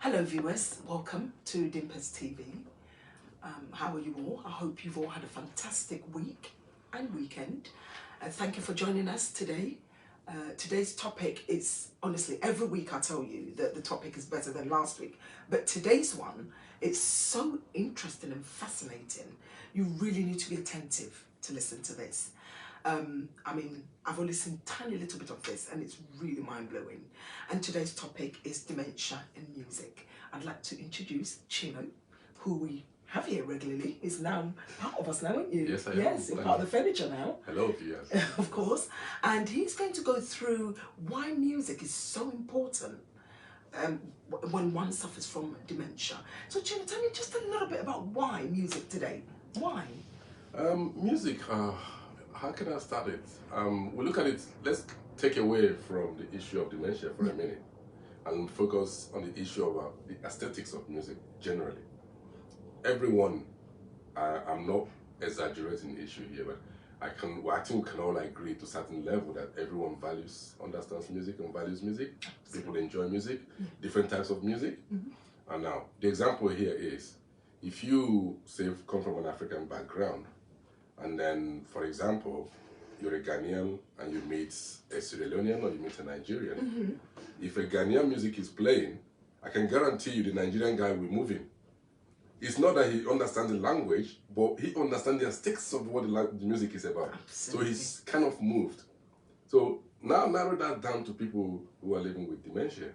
Hello viewers, welcome to Dimpers TV. How are you all? I hope you've all had a fantastic week and weekend. Thank you for joining us today. Today's topic is, honestly, every week I tell you that the topic is better than last week. But today's one, it's so interesting and fascinating. You really need to be attentive to listen to this. I mean, I've only seen a tiny little bit of this and it's really mind-blowing. And today's topic is dementia in music. I'd like to introduce Chino, who we have here regularly. Is now part of us now, aren't you? Yes, I am. Yes, you're part of the furniture now. Hello, yes. Of course. And he's going to go through why music is so important when one suffers from dementia. So Chino, tell me just a little bit about why music today. Why? Music, how can I start it? We look at it, let's take away from the issue of dementia for a minute and focus on the issue of the aesthetics of music generally. Everyone, I'm not exaggerating the issue here, but I think we can all agree to a certain level that everyone understands music and values music. People enjoy music, different types of music. And now, the example here is, if you, say, come from an African background, and then, for example, you're a Ghanaian and you meet a Sierra Leonean or you meet a Nigerian, if a Ghanaian music is playing, I can guarantee you the Nigerian guy will move in. It's not that he understands the language, but he understands the aesthetics of what the music is about. Absolutely. So he's kind of moved. So now narrow that down to people who are living with dementia.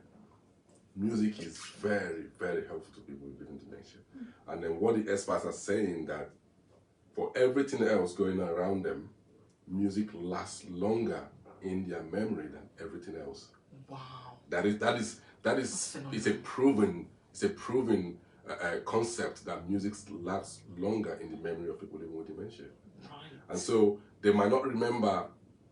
Music is very, very helpful to people living with dementia. And then what the experts are saying that for everything else going around them, music lasts longer in their memory than everything else. Wow. That is it's a proven concept that music lasts longer in the memory of people living with dementia. Right. And so they might not remember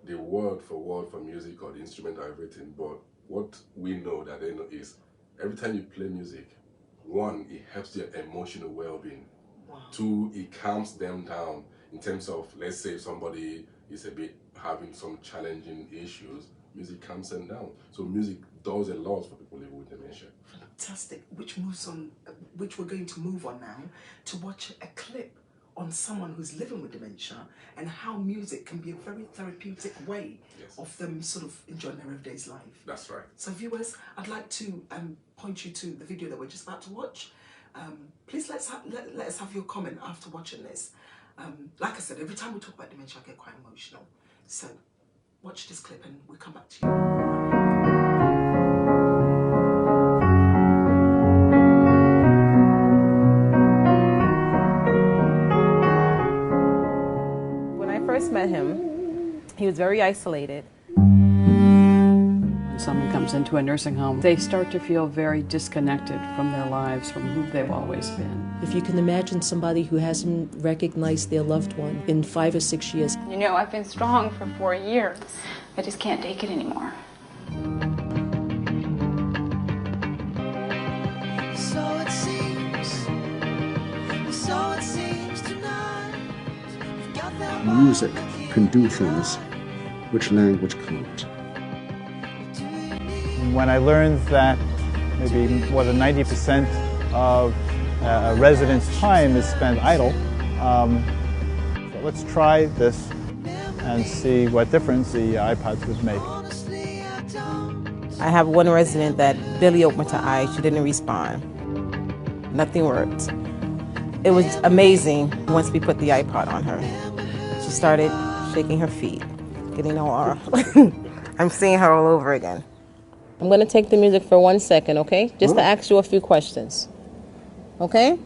the word for music or the instrument or everything, but what we know that they know is every time you play music, one, it helps their emotional well-being. Wow. Two, it calms them down in terms of, let's say somebody is a bit having some challenging issues, music calms them down. So music does a lot for people living with dementia. Fantastic. Which we're going to move on now to watch a clip on someone who's living with dementia and how music can be a very therapeutic way of them sort of enjoying their everyday's life. That's right. So viewers, I'd like to point you to the video that we're just about to watch. Please let us have your comment after watching this. Like I said, every time we talk about dementia, I get quite emotional. So watch this clip and we'll come back to you. Met him, he was very isolated. When someone comes into a nursing home, they start to feel very disconnected from their lives, from who they've always been. If you can imagine somebody who hasn't recognized their loved one in 5 or 6 years. You know, I've been strong for 4 years. I just can't take it anymore. Music can do things which language can't. When I learned that maybe more than 90% of a resident's time is spent idle, so let's try this and see what difference the iPads would make. I have one resident that barely opened her eyes. She didn't respond. Nothing worked. It was amazing once we put the iPod on her. She started shaking her feet, getting all I'm seeing her all over again. I'm going to take the music for 1 second, okay? Just to ask you a few questions. Okay?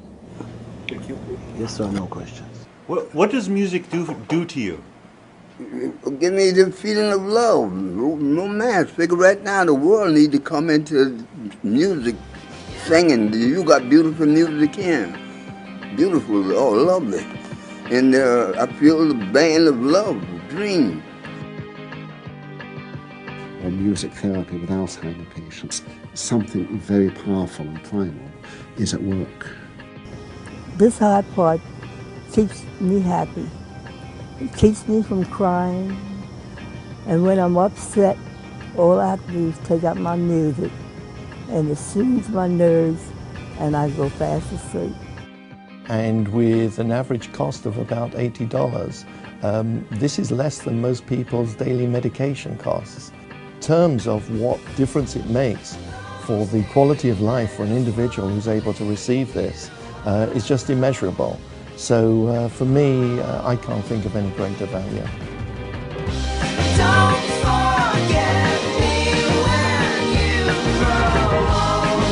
Thank you. Yes or no questions. What does music do to you? Give me the feeling of love, romance. Figure right now the world need to come into music, singing. You got beautiful music in. Beautiful, oh, lovely. And I feel the band of love, dream. Or music therapy with Alzheimer's patients, something very powerful and primal is at work. This iPod keeps me happy. It keeps me from crying. And when I'm upset, all I have to do is take out my music and it soothes my nerves, and I go fast asleep. And with an average cost of about $80, this is less than most people's daily medication costs. In terms of what difference it makes for the quality of life for an individual who's able to receive this is just immeasurable. So for me, I can't think of any greater value. Don't forget me when you grow old.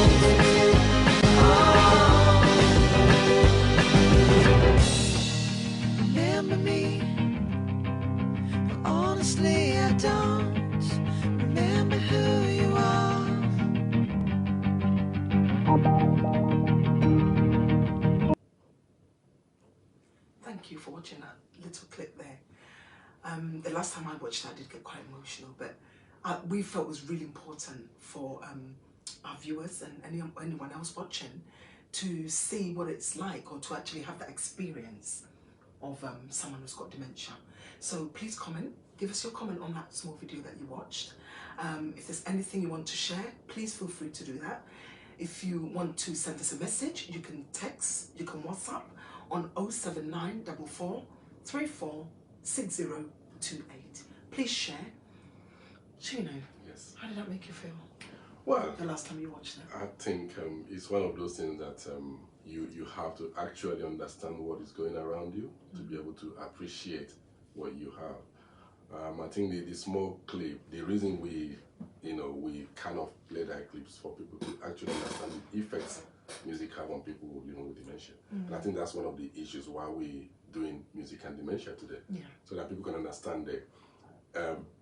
Remember me, but honestly I don't remember who you are. Thank you for watching that little clip there. The last time I watched that, I did get quite emotional, but we felt it was really important for our viewers and anyone else watching to see what it's like, or to actually have that experience of someone who's got dementia. So please comment, give us your comment on that small video that you watched. If there's anything you want to share, please feel free to do that. If you want to send us a message, you can text, you can WhatsApp on 07944 34 6028. Please share. Chino, yes. How did that make you feel? Well, the last time you watched it? I think it's one of those things that you have to actually understand what is going around you to be able to appreciate what you have. I think the small clip, the reason we kind of play that clips for people to actually understand the effects music have on people living with dementia. And I think that's one of the issues why we're doing music and dementia today. So that people can understand that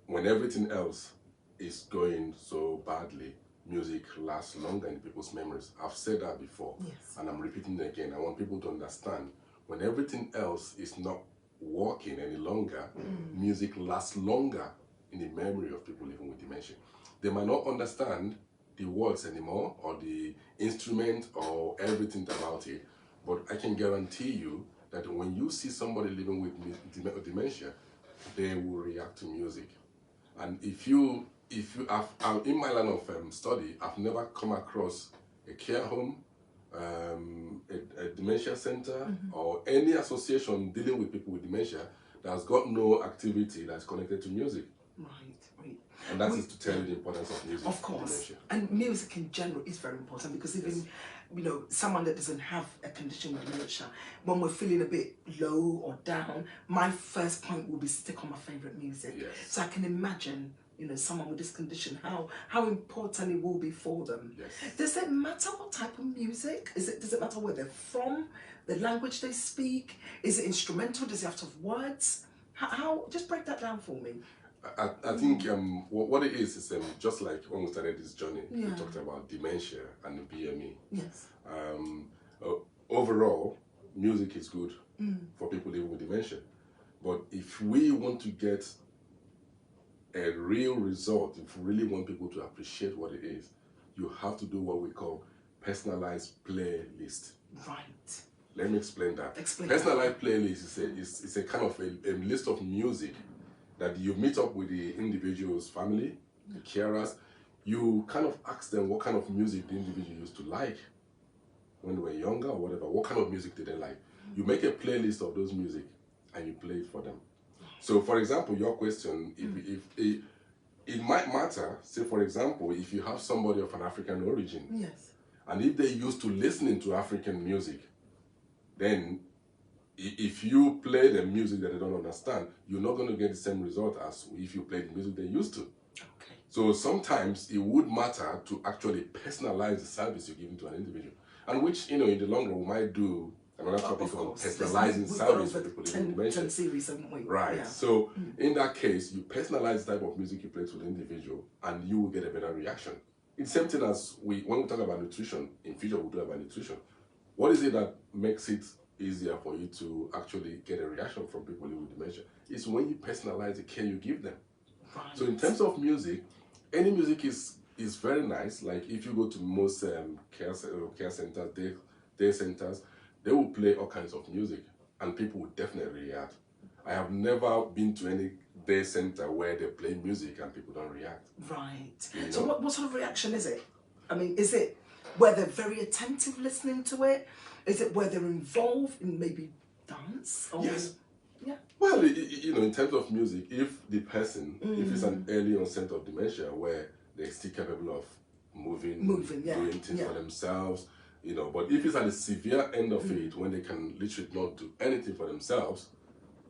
when everything else is going so badly, music lasts longer in people's memories. I've said that before, and I'm repeating it again. I want people to understand when everything else is not working any longer, music lasts longer in the memory of people living with dementia. They might not understand the words anymore, or the instrument, or everything about it, but I can guarantee you that when you see somebody living with dementia, they will react to music. And if you have, in my line of study, I've never come across a care home, a dementia center, or any association dealing with people with dementia that has got no activity that's connected to music. Right. And that is to tell you the importance of music. Of course. And music in general is very important, because even, someone that doesn't have a condition like dementia, when we're feeling a bit low or down, my first point will be stick on my favorite music. So I can imagine, someone with this condition, how important it will be for them. Does it matter what type of music? Does it matter where they're from, the language they speak? Is it instrumental? Does it have to have words? How just break that down for me. I think what it is just like when we started this journey, we talked about dementia and the BME. Overall, music is good for people living with dementia. But if we want to get a real result, if we really want people to appreciate what it is, you have to do what we call personalized playlist. Right. Let me explain that. Personalized playlist is a kind of a list of music that you meet up with the individual's family, the carers. You kind of ask them what kind of music the individual used to like when they were younger or whatever. What kind of music did they like? You make a playlist of those music and you play it for them. So, for example, your question, if it might matter, say for example, if you have somebody of an African origin, and if they're used to listening to African music, then if you play the music that they don't understand, you're not going to get the same result as if you play the music they're used to. So sometimes it would matter to actually personalize the service you're giving to an individual, and which, in the long run, we might do another topic on personalizing service for people living with dementia. 10 series, haven't we? Right. So in that case, you personalize the type of music you play to the individual, and you will get a better reaction. It's the same thing as when we talk about nutrition. In future, we'll do about nutrition. What is it that makes it easier for you to actually get a reaction from people living with dementia? It's when you personalize the care you give them. So in terms of music, any music is very nice. Like if you go to most care centers, day centers, they will play all kinds of music, and people will definitely react. I have never been to any day center where they play music and people don't react. Right. So what sort of reaction is it? I mean, is it where they're very attentive listening to it? Is it where they're involved in maybe dance? Or, yes. Yeah. Well, you know, in terms of music, if the person, if it's an early onset of dementia where they're still capable of moving, doing things for themselves, you know, but if it's at the severe end of it, when they can literally not do anything for themselves,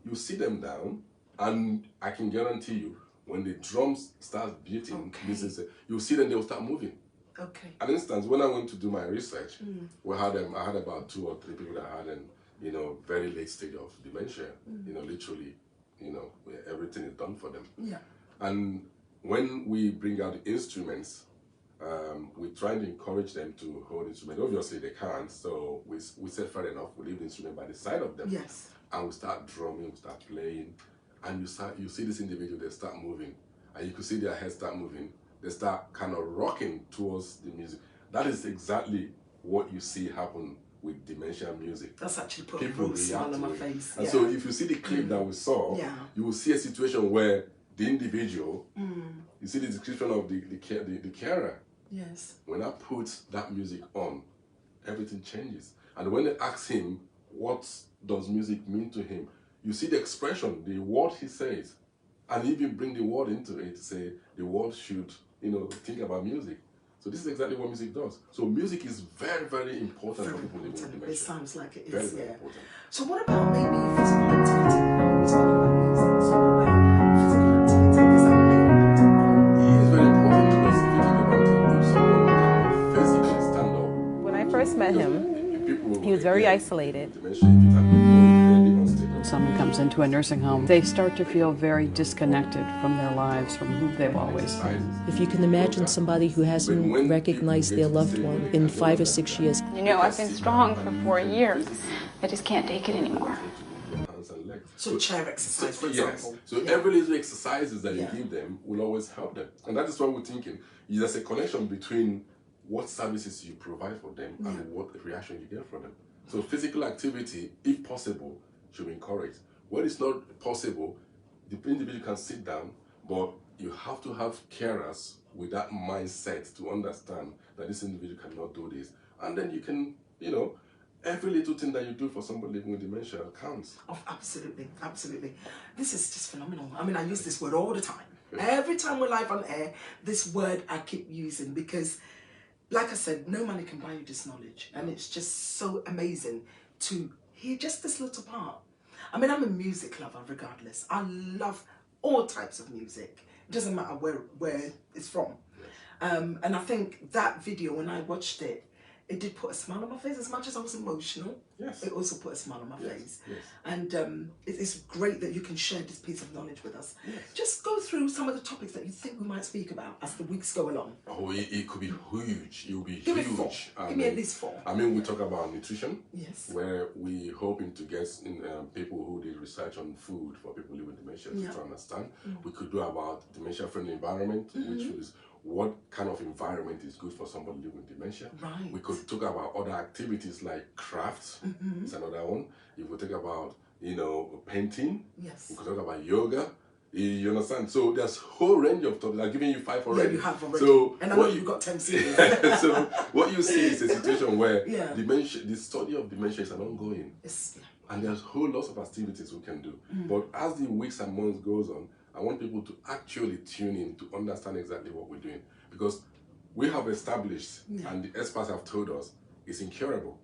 you sit them down, and I can guarantee you, when the drums start beating, you'll see them, they'll start moving. Okay. For instance, when I went to do my research, I had about 2 or 3 people that had an, you know, very late stage of dementia, you know, literally, you know, where everything is done for them. Yeah. And when we bring out the instruments, we try to encourage them to hold instruments. Obviously, they can't, so we said fair enough, we leave the instrument by the side of them. Yes. And we start drumming, we start playing, and you see this individual, they start moving, and you can see their head start moving. They start kind of rocking towards the music. That is exactly what you see happen with dementia music. That's actually put a real smile on my face. And so if you see the clip that we saw, you will see a situation where the individual, you see the description of the carer. Yes. When I put that music on, everything changes. And when they ask him, what does music mean to him? You see the expression, the word he says, and even bring the word into it to say the world should, you know, think about music. So this is exactly what music does. So music is very, very important for people living with dementia. It sounds like it is, very, very important. So what about maybe physical activity? We're talking about music. So what about physical activity? Is that maybe? It is very important because if you think about it, if someone can physically stand up. When I first met him, he was very isolated. Someone comes into a nursing home, they start to feel very disconnected from their lives, from who they've always been. If you can imagine somebody who hasn't recognized their loved one in 5 or 6 years. You know, I've been strong for 4 years. I just can't take it anymore. So chair exercise, for example. Yes. So every little exercises that you give them will always help them. And that is what we're thinking. There's a connection between what services you provide for them and what reaction you get from them. So physical activity, if possible, should be encouraged. When it's not possible, the individual can sit down, but you have to have carers with that mindset to understand that this individual cannot do this. And then you can, you know, every little thing that you do for somebody living with dementia counts. Oh, absolutely, absolutely. This is just phenomenal. I mean, I use this word all the time. Every time we're live on air, this word I keep using because, like I said, no money can buy you this knowledge. And it's just so amazing to hear just this little part. I mean, I'm a music lover regardless. I love all types of music. It doesn't matter where it's from. And I think that video, when I watched it, it did put a smile on my face. As much as I was emotional, it also put a smile on my face. Yes. And it's great that you can share this piece of knowledge with us. Just go through some of the topics that you think we might speak about as the weeks go along. Oh, it could be huge. It will be Give huge. me 4. Give me at least 4. I mean, we talk about nutrition. Yes. Where we hoping to get in, people who did research on food for people living with dementia to understand. We could do about dementia-friendly environment, which is what kind of environment is good for somebody living with dementia. Right. We could talk about other activities like crafts. It's another one. If we talk about, you know, painting. Yes. We could talk about yoga. You understand? So there's a whole range of topics. I've given you 5 already. Yeah, you have already. So and I know you've got 10 series. So what you see is a situation where dementia, the study of dementia is an ongoing. And there's whole lots of activities we can do. But as the weeks and months goes on, I want people to actually tune in to understand exactly what we're doing. Because we have established, and the experts have told us, it's incurable.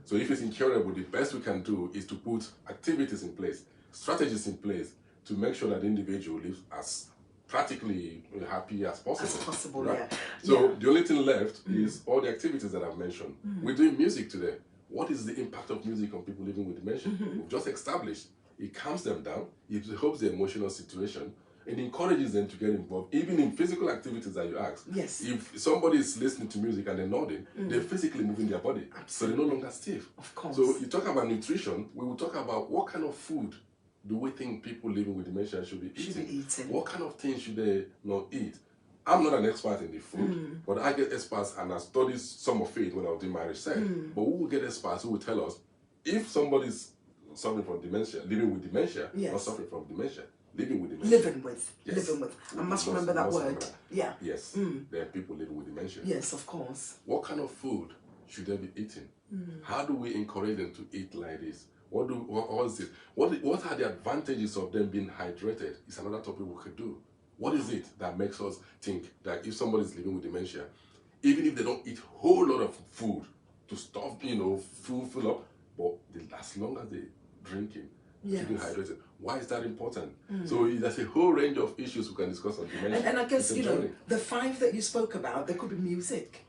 So if it's incurable, the best we can do is to put activities in place, strategies in place, to make sure that the individual lives as practically happy as possible. As possible, right? So the only thing left is all the activities that I've mentioned. We're doing music today. What is the impact of music on people living with dementia? We've just established. It calms them down, it helps the emotional situation, and encourages them to get involved, even in physical activities that you ask. Yes. If somebody is listening to music and they're nodding, they're physically moving their body. Absolutely. So they're no longer stiff. Of course. So you talk about nutrition, we will talk about what kind of food do we think people living with dementia should be eating? What kind of things should they not eat? I'm not an expert in the food, but I get experts and I studied some of it when I was doing my research. But we will get experts who will tell us if somebody's suffering from dementia, living with dementia, not suffering from dementia, living with dementia. Living with. I must remember that word. Yeah. Yes. There are people living with dementia. Yes, of course. What kind of food should they be eating? How do we encourage them to eat like this? What is it? What are the advantages of them being hydrated? It's another topic we could do. What is it that makes us think that if somebody is living with dementia, even if they don't eat a whole lot of food to stuff, fill up, but as long as they're drinking, keeping hydrated, why is that important? So there's a whole range of issues we can discuss on dementia. And I guess, the 5 that you spoke about, there could be music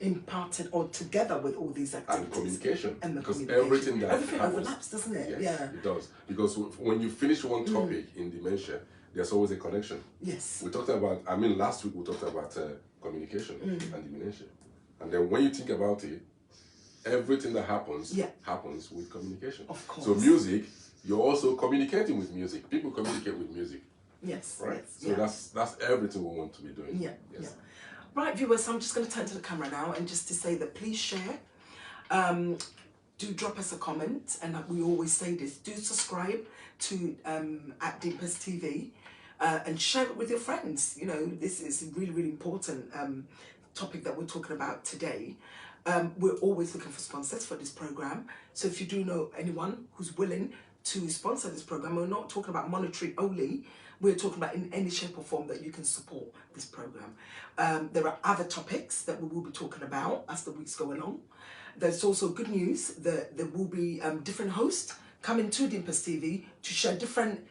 imparted or together with all these activities. And communication. And the because communication. everything that Everything happens, overlaps, doesn't it? Yes, it does. Because when you finish one topic in dementia, there's always a connection. Yes. We talked about, last week we talked about communication and dementia. And then when you think about it, everything that happens happens with communication. Of course. So music, you're also communicating with music. People communicate with music. Yes. Right? Yes, so that's everything we want to be doing. Yes. Right, viewers, I'm just going to turn to the camera now and just to say that please share. Do drop us a comment, and we always say this, do subscribe to at Dimpers TV and share it with your friends. This is a really, really important topic that we're talking about today. We're always looking for sponsors for this program. So if you do know anyone who's willing to sponsor this program, we're not talking about monetary only. We're talking about in any shape or form that you can support this program. There are other topics that we will be talking about as the weeks go along. There's also good news that there will be different hosts coming to Dimpers TV to share different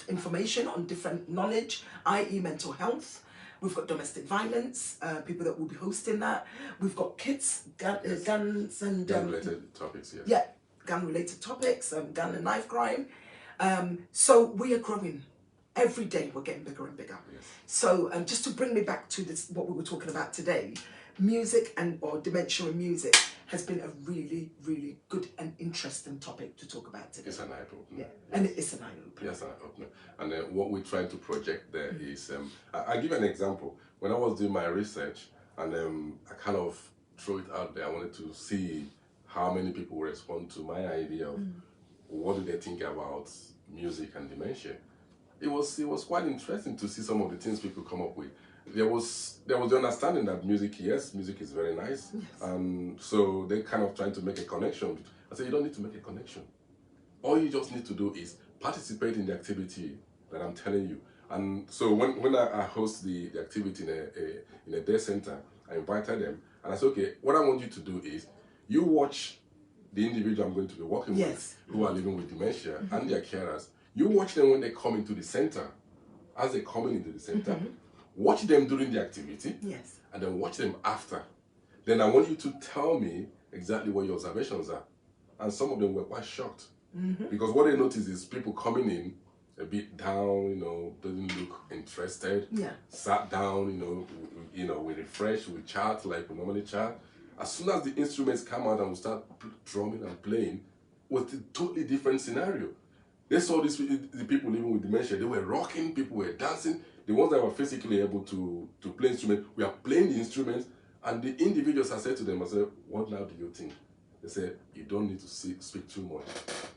information on different knowledge, i.e. mental health. We've got domestic violence, people that will be hosting that. We've got kids, guns and... gun-related topics, yes. Yeah, gun-related topics, gun and knife crime. So we are growing. Every day we're getting bigger and bigger. Yes. So just to bring me back to this, what we were talking about today, music or dementia and music has been a really, really good and interesting topic to talk about today. It's an eye-opener. Yeah, and it's an eye-opener. Yes, an eye-opener. And what we're trying to project there is, I'll give you an example. When I was doing my research, and I kind of threw it out there, I wanted to see how many people respond to my idea of what do they think about music and dementia. It was quite interesting to see some of the things people come up with. There was the understanding that music is very nice, and so they kind of trying to make a connection. I said, you don't need to make a connection. All you just need to do is participate in the activity that I'm telling you. And so when I host the activity in a day center, I invited them, and I said, okay, what I want you to do is you watch the individual I'm going to be working with who are living with dementia and their carers. You watch them when they come into the center, as they come into the center. Watch them during the activity, and then watch them after. Then I want you to tell me exactly what your observations are. And some of them were quite shocked. Because what they noticed is people coming in a bit down, doesn't look interested, sat down, we refresh, we chat like we normally chat. As soon as the instruments come out and we start drumming and playing, was a totally different scenario. They saw the people living with dementia, they were rocking, people were dancing. The ones that were physically able to play instruments, we are playing the instruments, and the individuals, I said to them, I said, what now do you think? They said, you don't need to speak too much.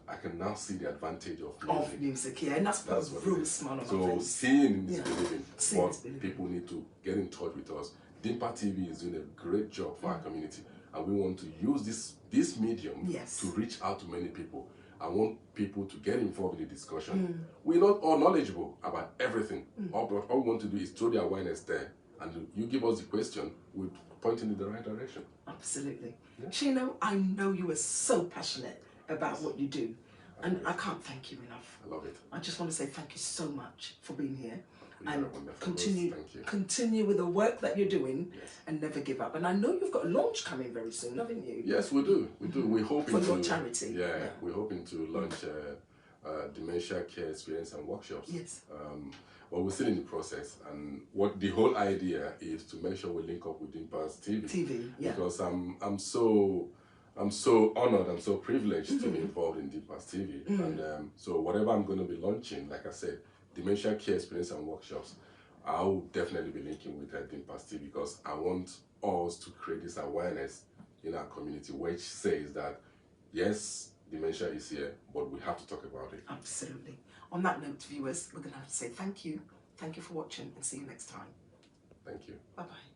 I can now see the advantage of music. Of music, and that's what really smart on so my face. Seeing is believing. But people need to get in touch with us. Dimpa TV is doing a great job for our community, and we want to use this medium to reach out to many people. I want people to get involved in the discussion. We're not all knowledgeable about everything. All we want to do is throw the awareness there, and you give us the question, we'll point in the right direction. Absolutely. Chino, I know you are so passionate about what you do, and I can't thank you enough. I love it. I just want to say thank you so much for being here. And continue with the work that you're doing and never give up. And I know you've got a launch coming very soon, haven't you? Yes, we do. We do. We're hoping for your charity. Yeah, we're hoping to launch dementia care experience and workshops. Yes. Well, we're still in the process, and what the whole idea is to make sure we link up with Dimpers TV. Because I'm so honored, I'm so privileged to be involved in Dimpers TV, and so whatever I'm going to be launching, like I said, dementia care experience and workshops, I will definitely be linking with Dimpers TV, because I want us to create this awareness in our community, which says that yes, dementia is here, but we have to talk about it. Absolutely. On that note, viewers, we're going to have to say thank you. Thank you for watching and see you next time. Thank you. Bye-bye.